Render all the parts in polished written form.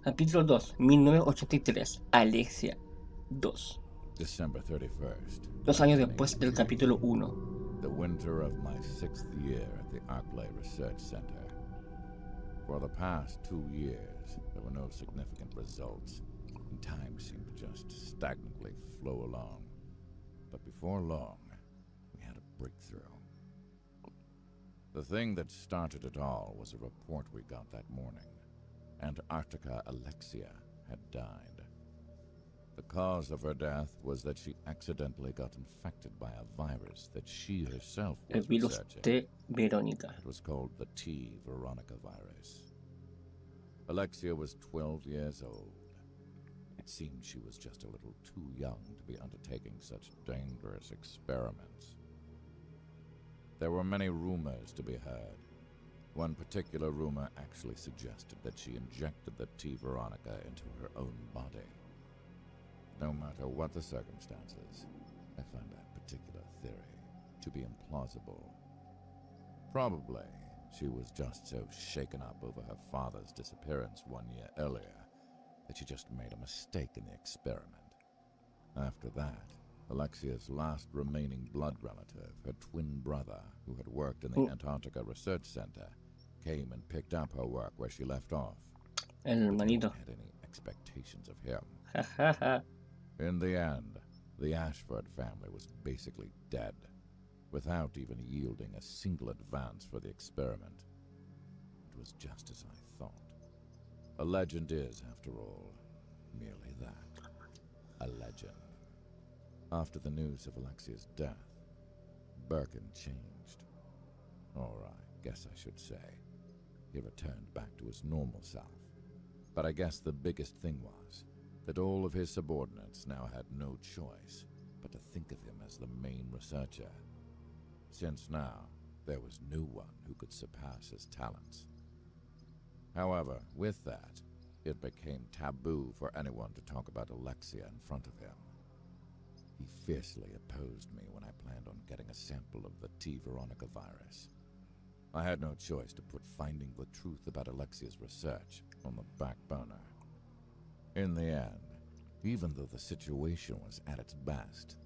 Capítulo 2, 1983. Alexia 2. December 31st. 2 años después del capítulo 1. The winter of my 6th year at the Arclay Research Center. For the past 2 years, there were no significant results, and time seemed to just stagnantly flow along. But before long, we had a breakthrough. The thing that started it all was a report we got that morning. Antarctica Alexia had died. The cause of her death was that she accidentally got infected by a virus that she herself El was virus researching. T. Verónica. It was called the T. Veronica virus. Alexia was 12 years old. It seemed she was just a little too young to be undertaking such dangerous experiments. There were many rumors to be heard. One particular rumor actually suggested that she injected the T. Veronica into her own body. No matter what the circumstances, I find that particular theory to be implausible. Probably, she was just so shaken up over her father's disappearance 1 year earlier that she just made a mistake in the experiment. After that, Alexia's last remaining blood relative, her twin brother, who had worked in the Antarctica Research Center, came and picked up her work where she left off. El But no hermanito. one had any expectations of him. Jajaja. In the end, the Ashford family was basically dead, without even yielding a single advance for the experiment. It was just as I thought. A legend is, after all, merely that. A legend. After the news of Alexia's death, Birkin changed. Or I guess I should say, he returned back to his normal self. But I guess the biggest thing was that all of his subordinates now had no choice but to think of him as the main researcher, since now there was no one who could surpass his talents. However, with that, it became taboo for anyone to talk about Alexia in front of him. He fiercely opposed me when I planned on getting a sample of the T. Veronica virus. I had no choice to put finding the truth about Alexia's research on the back burner. In the end, even though the situation was at its best,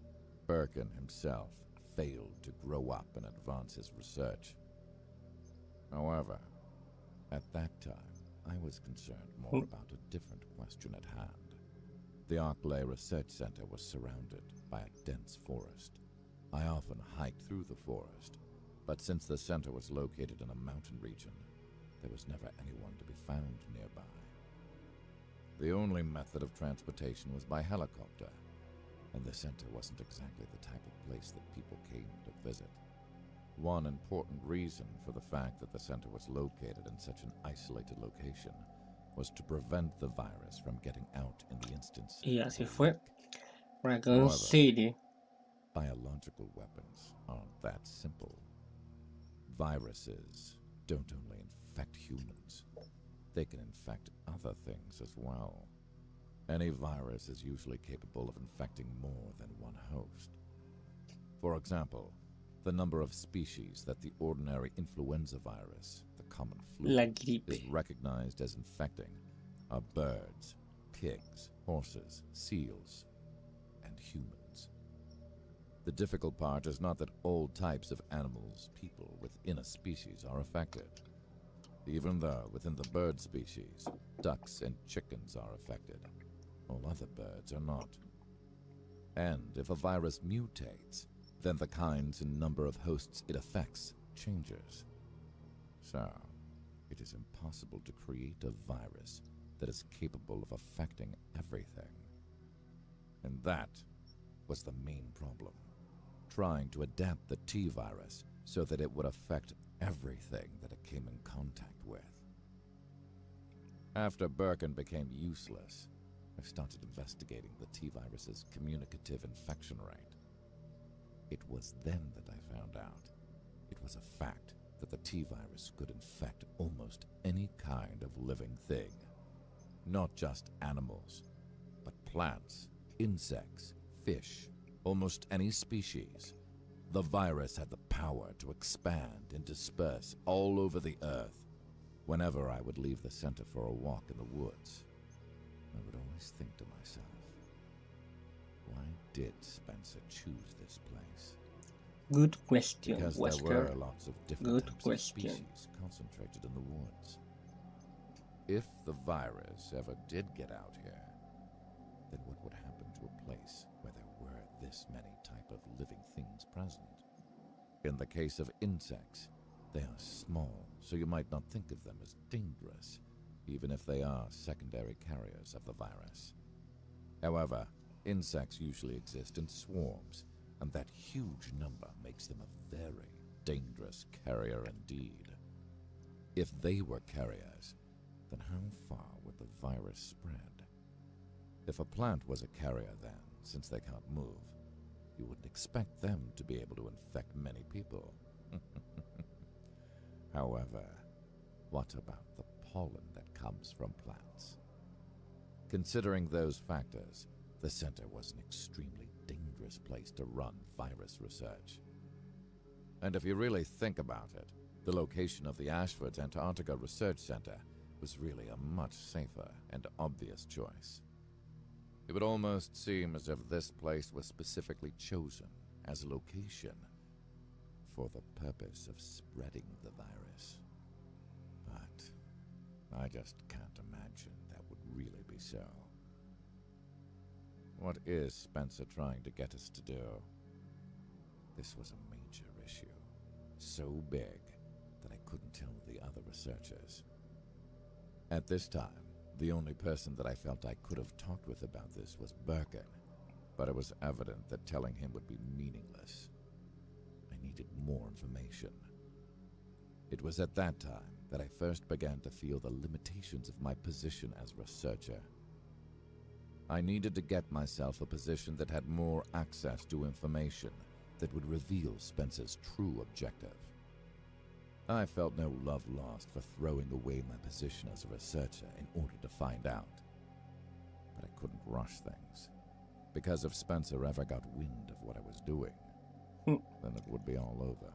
Birkin himself failed to grow up and advance his research. However, at that time, I was concerned more about a different question at hand. The Arclay Research Center was surrounded by a dense forest. I often hiked through the forest, but since the center was located in a mountain region, there was never anyone to be found nearby. The only method of transportation was by helicopter, and the center wasn't exactly the type of place that people came to visit. One important reason for the fact that the center was located in such an isolated location was to prevent the virus from getting out in the instance Y of así a fue. leak. Raccoon City. Biological weapons aren't that simple. Viruses don't only infect humans, they can infect other things as well. Any virus is usually capable of infecting more than one host. For example, the number of species that the ordinary influenza virus, the common flu, La gripe. is recognized as infecting are birds, pigs, horses, seals, and humans. The difficult part is not that all types of animals, people within a species are affected. Even though within the bird species, ducks and chickens are affected, all other birds are not. And if a virus mutates, then the kinds and number of hosts it affects changes. So, it is impossible to create a virus that is capable of affecting everything. And that was the main problem. Trying to adapt the T virus so that it would affect everything that it came in contact with. After Birkin became useless, I started investigating the T virus's communicative infection rate. It was then that I found out it was a fact that the T virus could infect almost any kind of living thing. Not just animals, but plants, insects, fish, almost any species. The virus had the power to expand and disperse all over the earth whenever I would leave the center for a walk in the woods. I would always think to myself, why did Spencer choose this place? Good question, Because Wesker. there were lots of different Good types question. of species concentrated in the woods. If the virus ever did get out here, then what would happen to a place where there were this many type of living things present? In the case of insects, they are small, so you might not think of them as dangerous, even if they are secondary carriers of the virus. However, insects usually exist in swarms, and that huge number makes them a very dangerous carrier indeed. If they were carriers, then how far would the virus spread? If a plant was a carrier then, since they can't move, you wouldn't expect them to be able to infect many people. However, what about the pollen that comes from plants? Considering those factors, the center was an extremely dangerous place to run virus research. And if you really think about it, the location of the Ashford's Antarctica Research Center was really a much safer and obvious choice. It would almost seem as if this place was specifically chosen as a location for the purpose of spreading the virus. But I just can't imagine that would really be so. What is Spencer trying to get us to do? This was a major issue, so big that I couldn't tell the other researchers. At this time, the only person that I felt I could have talked with about this was Birkin, but it was evident that telling him would be meaningless. I needed more information. It was at that time that I first began to feel the limitations of my position as researcher. I needed to get myself a position that had more access to information that would reveal Spencer's true objective. I felt no love lost for throwing away my position as a researcher in order to find out. But I couldn't rush things, because if Spencer ever got wind of what I was doing, then it would be all over.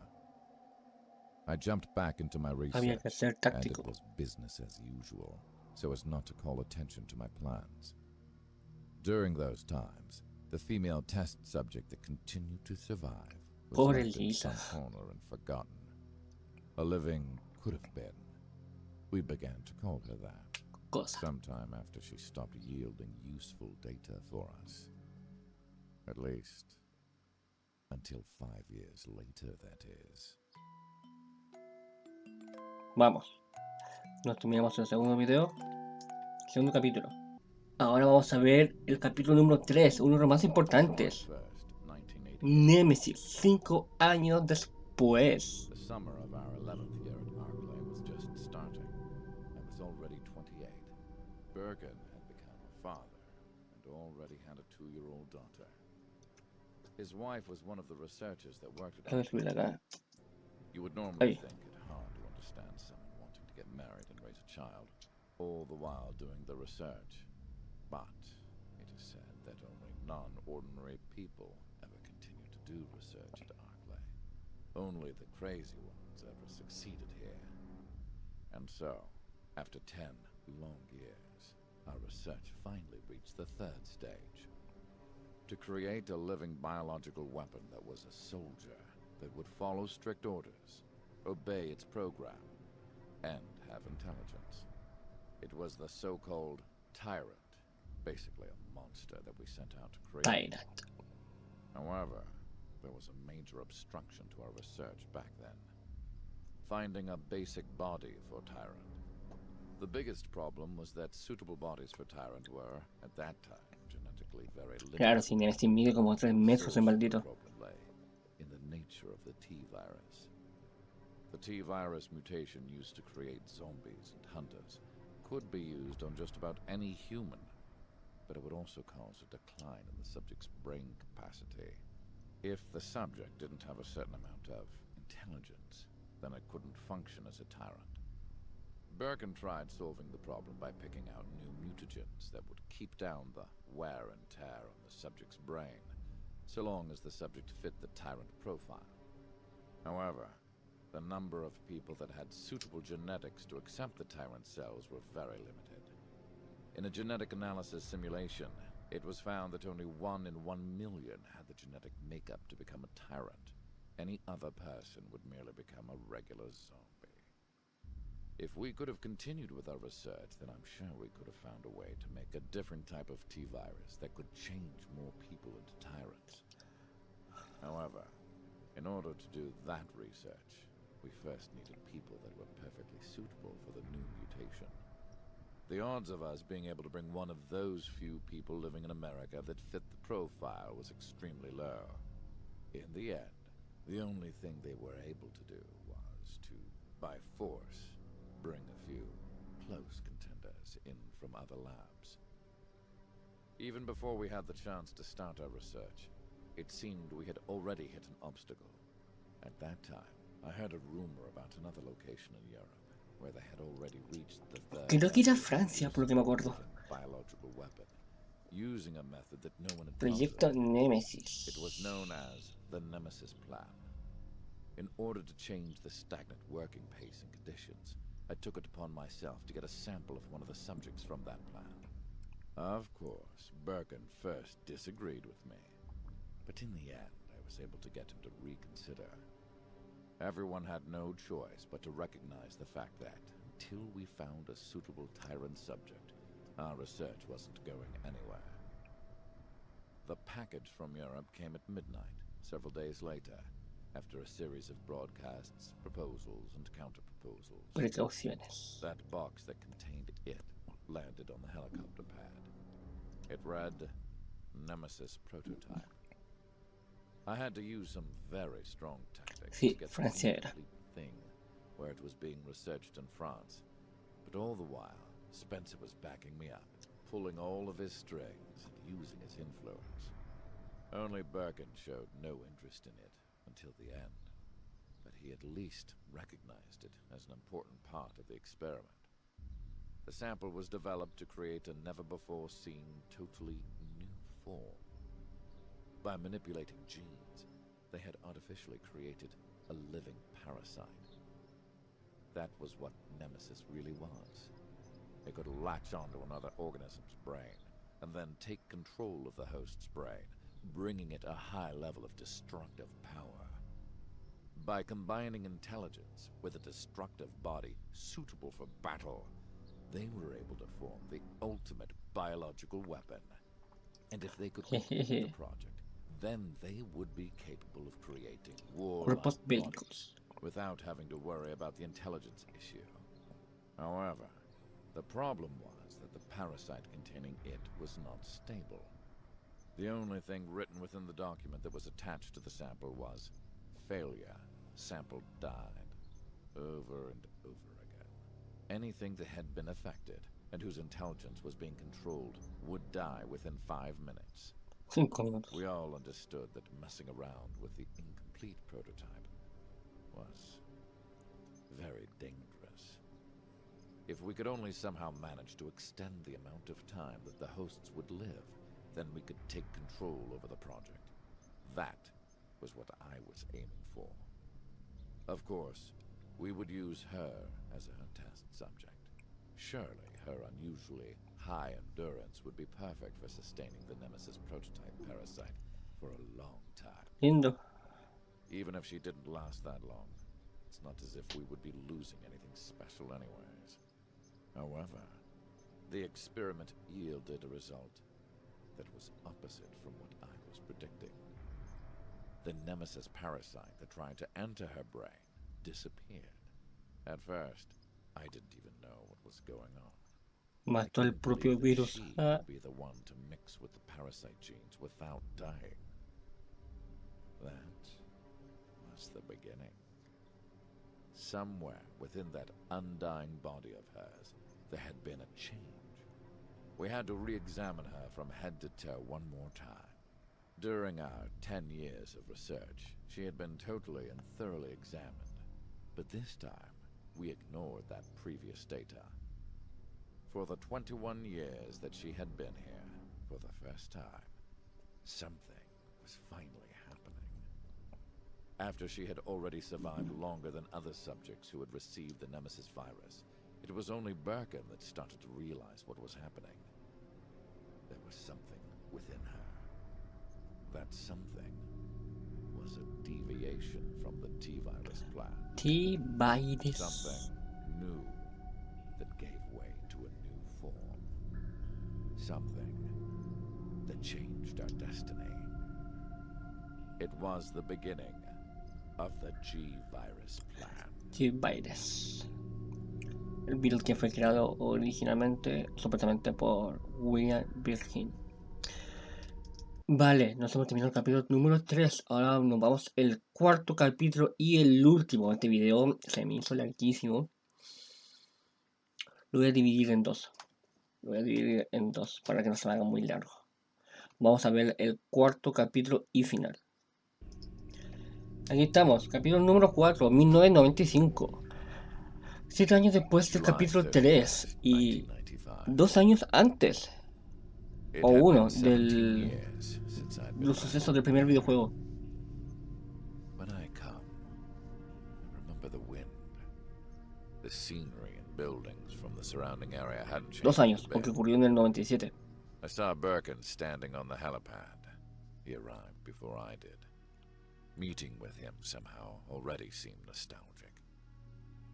I jumped back into my Había que research, ser and it táctico. was business as usual, so as not to call attention to my plans. During those times, the female test subject that continued to survive was Pobre left in Lisa. some corner and forgotten. A living could have been. We began to call her that, Cosa. sometime after she stopped yielding useful data for us. At least, until 5 years later, that is. Vamos. Nos terminamos el segundo video. Segundo capítulo. Ahora vamos a ver el capítulo número 3, uno de los más importantes. July 1st, 1988. Nemesis, 5 años después. The summer of our 11th year at Arclay was just starting. I was already 28. Birkin had become a father and already had a 2-year-old daughter. His wife was one of the researchers that worked at A ver, subir Arclay. acá. You would normally Ahí. think it hard to understand someone wanting to get married and raise a child, all the while doing the research. But it is said that only non-ordinary people ever continue to do research at Arclay. Only the crazy ones ever succeeded here. And so, after 10 long years, our research finally reached the 3rd stage. To create a living biological weapon that was a soldier, that would follow strict orders, obey its program, and have intelligence. It was the so-called tyrant, basically a monster that we sent out to create. Tyrant. However, there was a major obstruction to our research back then. Finding a basic body for Tyrant. The biggest problem was that suitable bodies for Tyrant were, at that time, genetically very limited. Claro, si Nemesis mide como 3 metros el Source of the maldito. problem lay in the nature of the T-virus. The T-virus mutation used to create zombies and hunters could be used on just about any human, but it would also cause a decline in the subject's brain capacity. If the subject didn't have a certain amount of intelligence, then it couldn't function as a tyrant. Birkin tried solving the problem by picking out new mutagens that would keep down the wear and tear on the subject's brain, so long as the subject fit the tyrant profile. However, the number of people that had suitable genetics to accept the tyrant cells were very limited. In a genetic analysis simulation, it was found that only 1 in 1 million had the genetic makeup to become a tyrant. Any other person would merely become a regular zombie. If we could have continued with our research, then I'm sure we could have found a way to make a different type of T-virus that could change more people into tyrants. However, in order to do that research, we first needed people that were perfectly suitable for the new mutation. The odds of us being able to bring one of those few people living in America that fit the profile was extremely low. In the end, the only thing they were able to do was to, by force, bring a few close contenders in from other labs. Even before we had the chance to start our research, it seemed we had already hit an obstacle. At that time, I heard a rumor about another location in Europe, where they had already reached the third Creo que era level of Francia, por lo que producing me a acuerdo. living biological weapon, using a method that no one had Proyecto contemplated. Nemesis. It was known as the Nemesis Plan. In order to change the stagnant working pace and conditions, I took it upon myself to get a sample of one of the subjects from that plan. Of course, Birkin first disagreed with me, but in the end, I was able to get him to reconsider. Everyone had no choice but to recognize the fact that, until we found a suitable tyrant subject, our research wasn't going anywhere. The package from Europe came at midnight, several days later, after a series of broadcasts, proposals, and counter-proposals. Precauciones. That box that contained it landed on the helicopter pad. It read, Nemesis Prototype. I had to use some very strong tactics Sí, to get the Francia era. incomplete thing where it was being researched in France. But all the while, Spencer was backing me up, pulling all of his strings and using his influence. Only Birkin showed no interest in it until the end, but he at least recognized it as an important part of the experiment. The sample was developed to create a never-before-seen, totally new form. By manipulating genes, they had artificially created a living parasite. That was what Nemesis really was. It could latch onto another organism's brain, and then take control of the host's brain, bringing it a high level of destructive power. By combining intelligence with a destructive body suitable for battle, they were able to form the ultimate biological weapon. And if they could complete the project, then they would be capable of creating warlike Cuerpos bodies bélicos. without having to worry about the intelligence issue. However, the problem was that the parasite containing it was not stable. The only thing written within the document that was attached to the sample was, failure, sample died, over and over again. Anything that had been affected, and whose intelligence was being controlled, would die within 5 minutes. 5 minutos. We all understood that messing around with the incomplete prototype was very dangerous. If we could only somehow manage to extend the amount of time that the hosts would live, then we could take control over the project. That was what I was aiming for. Of course, we would use her as a test subject. Surely her unusually high endurance would be perfect for sustaining the Nemesis prototype parasite for a long time. Lindo. Even if she didn't last that long, it's not as if we would be losing anything special anyways. However, the experiment yielded a result that was opposite from what I was predicting. The Nemesis parasite that tried to enter her brain disappeared. At first, I didn't even know what was going on. I Mató el couldn't propio believe that virus. she Ah, would be the one to mix with the parasite genes without dying. That was the beginning. Somewhere within that undying body of hers, there had been a change. We had to re-examine her from head to toe one more time. During our 10 years of research, she had been totally and thoroughly examined. But this time, we ignored that previous data. For the 21 years that she had been here, for the first time, something was finally happening. After she had already survived longer than other subjects who had received the Nemesis virus, It was only Birkin that started to realize what was happening. There was something within her. That something was a deviation from the T-virus plan. T-virus. Something new that gave way to a new form. Something that changed our destiny. It was the beginning of the G-virus plan. T-virus. El virus que fue creado originalmente, supuestamente por William Virgin. Vale, nos hemos terminado el capítulo número 3. Ahora nos vamos al cuarto capítulo y el último. Este video se me hizo larguísimo. Lo voy a dividir en dos. Para que no se me haga muy largo. Vamos a ver el cuarto capítulo y final. Aquí estamos, capítulo número 4, 1995. 7 años después del capítulo 3 y 2 años antes. O uno de los sucesos del primer videojuego. 2 años, porque ocurrió en el 97. I saw Birkin standing on the helipad. He arrived before I did. Meeting with him somehow already seemed nostalgic.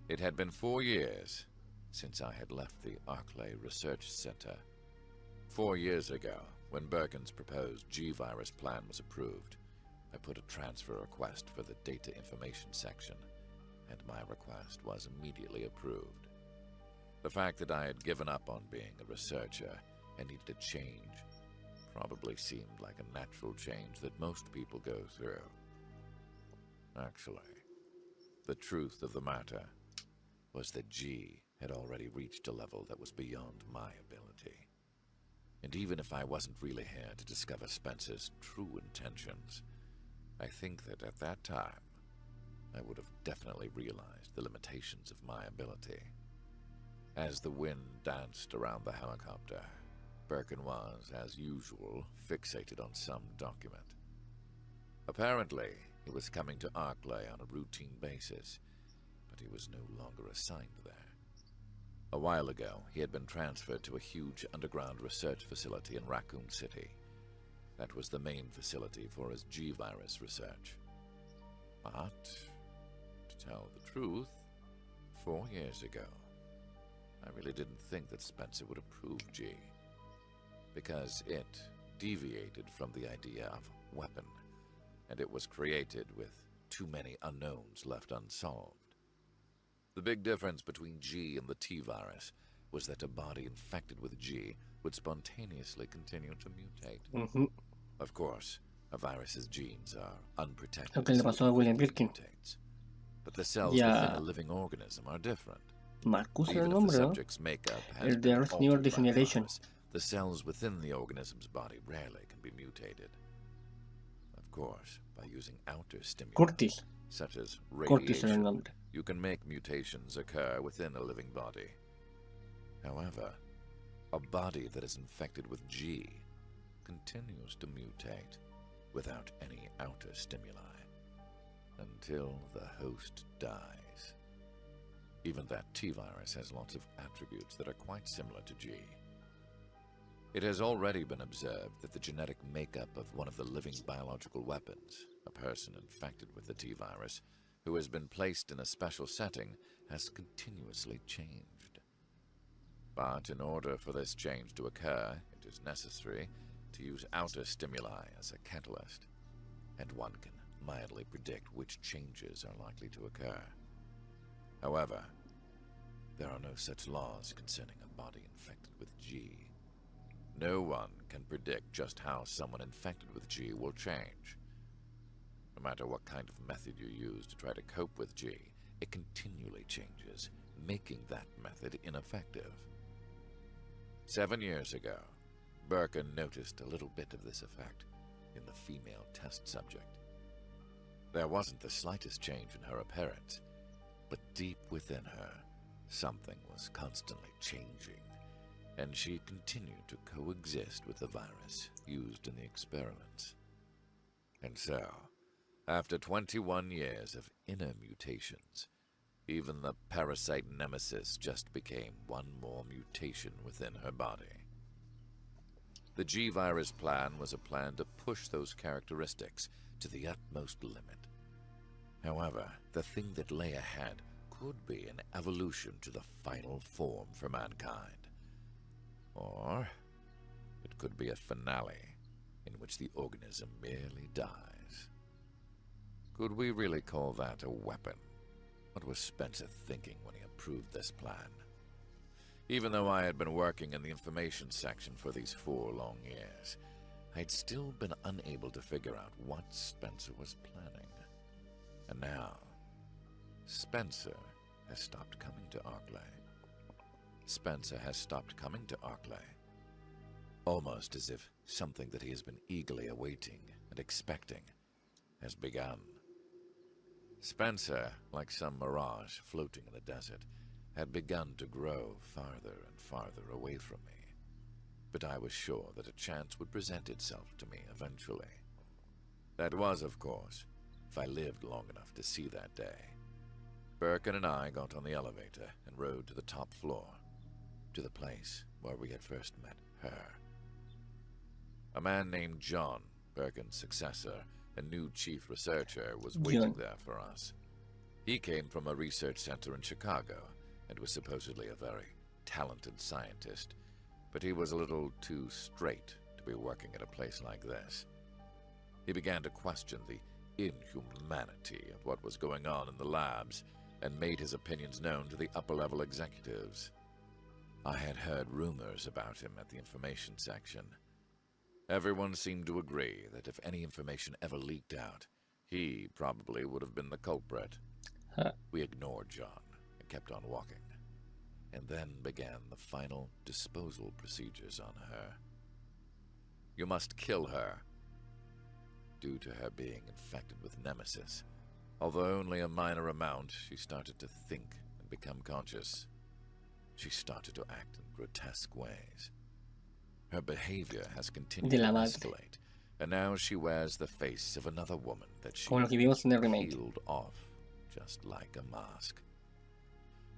It had been 4 years since I had left the Arclay Research Center. 4 years ago, when Birkin's proposed G-virus plan was approved, I put a transfer request for the data information section, and my request was immediately approved. The fact that I had given up on being a researcher and needed a change probably seemed like a natural change that most people go through. Actually, the truth of the matter was that G had already reached a level that was beyond my ability. And even if I wasn't really here to discover Spencer's true intentions, I think that at that time, I would have definitely realized the limitations of my ability. As the wind danced around the helicopter, Birkin was, as usual, fixated on some document. Apparently, he was coming to Arclay on a routine basis, but he was no longer assigned there. A while ago, he had been transferred to a huge underground research facility in Raccoon City. That was the main facility for his G-virus research. But, to tell the truth, 4 years ago, I really didn't think that Spencer would approve G, because it deviated from the idea of weapon, and it was created with too many unknowns left unsolved. The big difference between G and the T-virus was that a body infected with G would spontaneously continue to mutate. Of course, a virus's genes are unprotected, Lo que le pasó a William Birkin. mutates. But the cells within a living organism are different. Marcus era Even el if the nombre, ¿no? subject's makeup has El de been Resident Evil altered by the Degeneration. virus, the cells within the organism's body rarely can be mutated. Of course, by using outer stimuli, Curtis. such as Curtis era el radiation, nombre. you can make mutations occur within a living body. However, a body that is infected with G continues to mutate without any outer stimuli until the host dies. Even that T-virus has lots of attributes that are quite similar to G. It has already been observed that the genetic makeup of one of the living biological weapons, a person infected with the T-virus, who has been placed in a special setting, has continuously changed. But in order for this change to occur, it is necessary to use outer stimuli as a catalyst, and one can mildly predict which changes are likely to occur. However, there are no such laws concerning a body infected with G. No one can predict just how someone infected with G will change. No matter what kind of method you use to try to cope with G, it continually changes, making that method ineffective. 7 years ago, Birkin noticed a little bit of this effect in the female test subject. There wasn't the slightest change in her appearance, but deep within her, something was constantly changing, and she continued to coexist with the virus used in the experiments. And so, after 21 years of inner mutations, Even the parasite nemesis just became one more mutation within her body. The G-Virus plan was a plan to push those characteristics to the utmost limit. However, the thing that lay ahead could be an evolution to the final form for mankind. Or it could be a finale in which the organism merely dies. Could we really call that a weapon? What was Spencer thinking when he approved this plan? Even though I had been working in the information section for these 4 long years, I'd still been unable to figure out what Spencer was planning. And now, Spencer has stopped coming to Arklay. Spencer has stopped coming to Arklay. Almost as if something that he has been eagerly awaiting and expecting has begun. Spencer, like some mirage floating in the desert, had begun to grow farther and farther away from me. But I was sure that a chance would present itself to me eventually. That was, of course, if I lived long enough to see that day. Birkin and I got on the elevator and rode to the top floor, to the place where we had first met her. A man named John, Birkin's successor and new chief researcher, was waiting there for us. He came from a research center in Chicago and was supposedly a very talented scientist, but he was a little too straight to be working at a place like this. He began to question the inhumanity of what was going on in the labs and made his opinions known to the upper-level executives. I had heard rumors about him at the information section. Everyone seemed to agree that if any information ever leaked out, he probably would have been the culprit. We ignored John and kept on walking, and then began the final disposal procedures on her. You must kill her. Due to her being infected with Nemesis, although only a minor amount, she started to think and become conscious. She started to act in grotesque ways. Her behavior has continued to escalate, and now she wears the face of another woman that she peeled off just like a mask.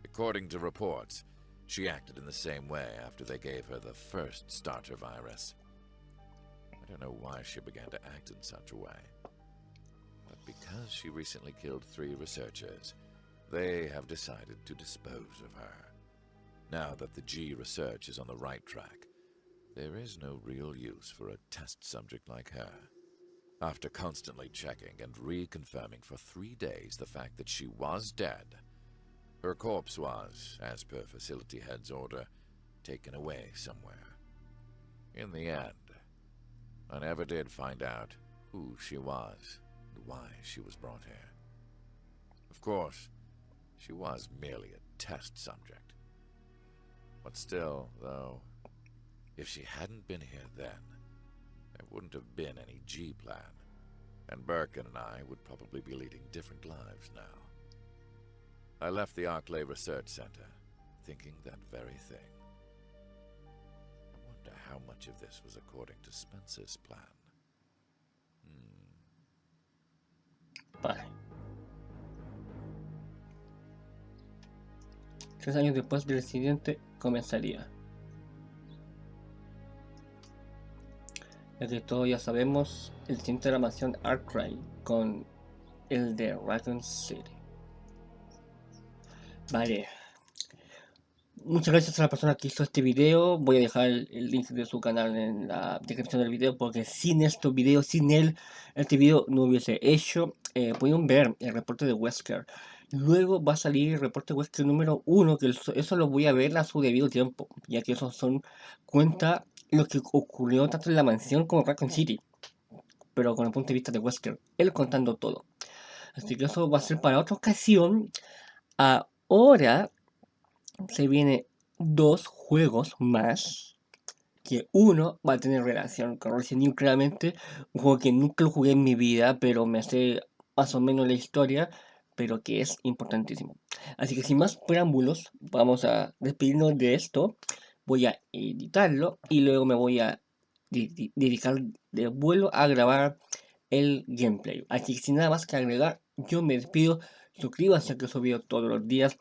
According to reports, she acted in the same way after they gave her the first starter virus. I don't know why she began to act in such a way, but because she recently killed 3 researchers, they have decided to dispose of her. Now that the G research is on the right track, there is no real use for a test subject like her. After constantly checking and reconfirming for 3 days the fact that she was dead, her corpse was, as per facility head's order, taken away somewhere. In the end, I never did find out who she was and why she was brought here. Of course, she was merely a test subject. But still, though, if she hadn't been here then, there wouldn't have been any G plan, and Birkin and I would probably be leading different lives now. I left the Arklay Research Center, thinking that very thing. I wonder how much of this was according to Spencer's plan. Vale. 3 años después del incidente comenzaría. Ya que todos ya sabemos, el siguiente de la mansión Arklay con el de Raccoon City. Vale. Muchas gracias a la persona que hizo este video. Voy a dejar el link de su canal en la descripción del video, porque sin estos videos, sin él, este video no hubiese hecho. Pueden ver el reporte de Wesker. Luego va a salir el reporte Wesker número 1, que eso lo voy a ver a su debido tiempo, ya que esos son cuenta lo que ocurrió tanto en la mansión como en Raccoon City, pero con el punto de vista de Wesker, él contando todo. Así que eso va a ser para otra ocasión. Ahora se vienen 2 juegos más, que uno va a tener relación con Resident Evil, claramente, un juego que nunca lo jugué en mi vida, pero me sé más o menos la historia, pero que es importantísimo. Así que sin más preámbulos, vamos a despedirnos de esto. Voy a editarlo y luego me voy a dedicar de vuelo a grabar el gameplay. Así que sin nada más que agregar, yo me despido. suscríbanse que subo todos los días.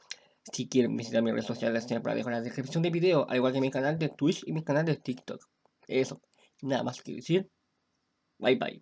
Si quieren visitar mis redes sociales, siempre las dejo en la descripción del video, al igual que mi canal de Twitch y mi canal de TikTok. Eso, nada más que decir. Bye bye.